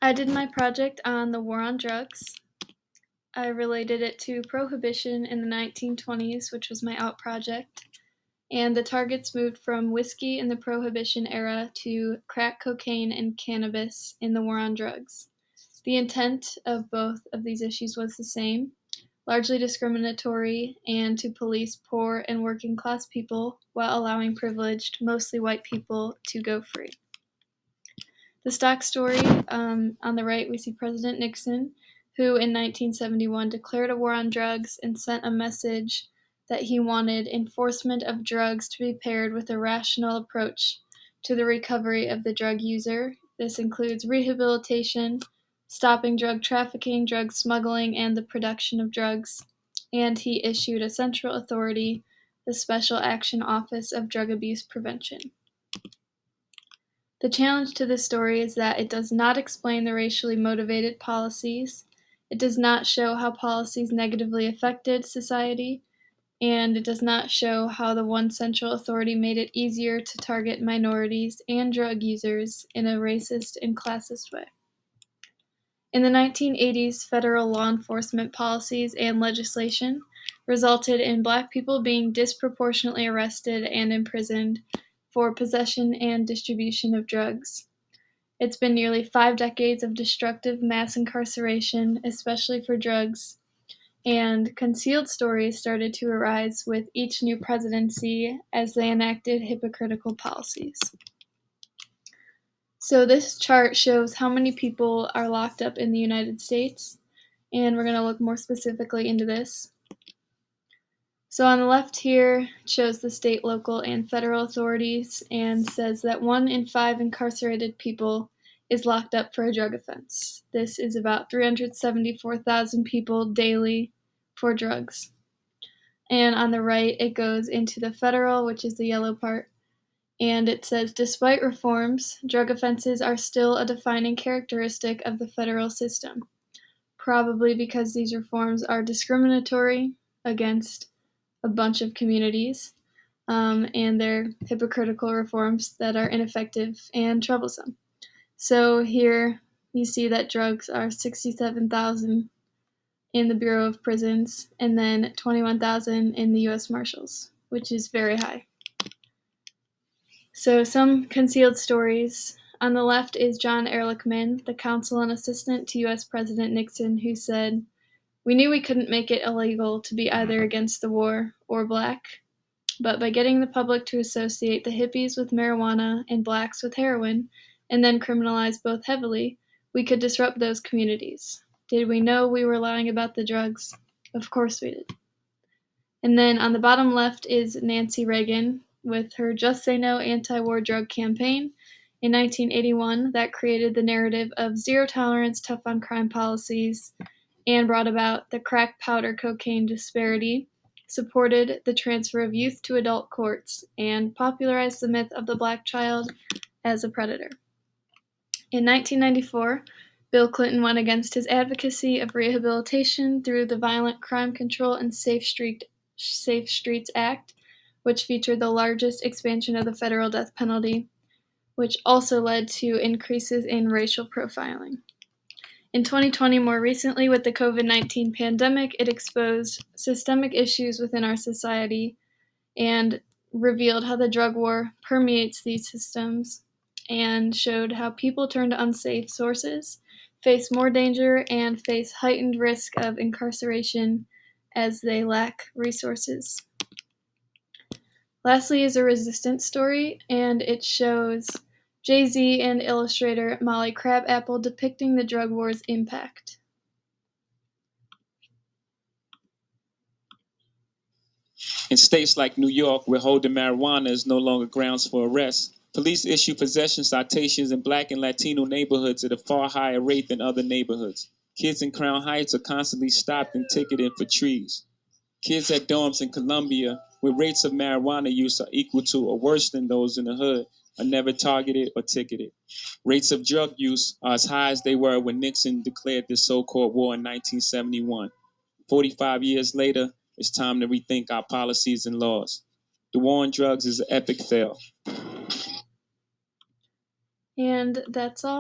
I did my project on the war on drugs. I related it to Prohibition in the 1920s, which was my out project, and the targets moved from whiskey in the Prohibition era to crack cocaine and cannabis in the war on drugs. The intent of both of these issues was the same, largely discriminatory and to police poor and working class people while allowing privileged, mostly white people to go free. The stock story, on the right, we see President Nixon, who in 1971 declared a war on drugs and sent a message that he wanted enforcement of drugs to be paired with a rational approach to the recovery of the drug user. This includes rehabilitation, stopping drug trafficking, drug smuggling, and the production of drugs. And he issued a central authority, the Special Action Office of Drug Abuse Prevention. The challenge to this story is that it does not explain the racially motivated policies, it does not show how policies negatively affected society, and it does not show how the one central authority made it easier to target minorities and drug users in a racist and classist way. In the 1980s, federal law enforcement policies and legislation resulted in Black people being disproportionately arrested and imprisoned for possession and distribution of drugs. It's been nearly 5 decades of destructive mass incarceration, especially for drugs, and concealed stories started to arise with each new presidency as they enacted hypocritical policies. So this chart shows how many people are locked up in the United States, and we're going to look more specifically into this. So on the left here, it shows the state, local, and federal authorities and says that 1 in 5 incarcerated people is locked up for a drug offense. This is about 374,000 people daily for drugs. And on the right, it goes into the federal, which is the yellow part, and it says, despite reforms, drug offenses are still a defining characteristic of the federal system, probably because these reforms are discriminatory against a bunch of communities, and they're hypocritical reforms that are ineffective and troublesome. So here you see that drugs are 67,000 in the Bureau of Prisons and then 21,000 in the U.S. Marshals, which is very high. So some concealed stories. On the left is John Ehrlichman, the counsel and assistant to U.S. President Nixon, who said, "We knew we couldn't make it illegal to be either against the war or Black, but by getting the public to associate the hippies with marijuana and Blacks with heroin, and then criminalize both heavily, we could disrupt those communities. Did we know we were lying about the drugs? Of course we did." And then on the bottom left is Nancy Reagan with her Just Say No anti-war drug campaign in 1981 that created the narrative of zero tolerance, tough on crime policies and brought about the crack powder cocaine disparity, supported the transfer of youth to adult courts, and popularized the myth of the Black child as a predator. In 1994, Bill Clinton went against his advocacy of rehabilitation through the Violent Crime Control and Safe Streets Act, which featured the largest expansion of the federal death penalty, which also led to increases in racial profiling. In 2020, more recently with the COVID-19 pandemic, it exposed systemic issues within our society and revealed how the drug war permeates these systems and showed how people turn to unsafe sources, face more danger, and face heightened risk of incarceration as they lack resources. Lastly is a resistance story, and it shows Jay-Z and illustrator Molly Crabapple depicting the drug war's impact. In states like New York, where holding marijuana is no longer grounds for arrest, police issue possession citations in Black and Latino neighborhoods at a far higher rate than other neighborhoods. Kids in Crown Heights are constantly stopped and ticketed for trees. Kids at dorms in Columbia, where rates of marijuana use are equal to or worse than those in the hood, are never targeted or ticketed. Rates of drug use are as high as they were when Nixon declared the so-called war in 1971. 45 years later, it's time to rethink our policies and laws. The war on drugs is an epic fail. And that's all.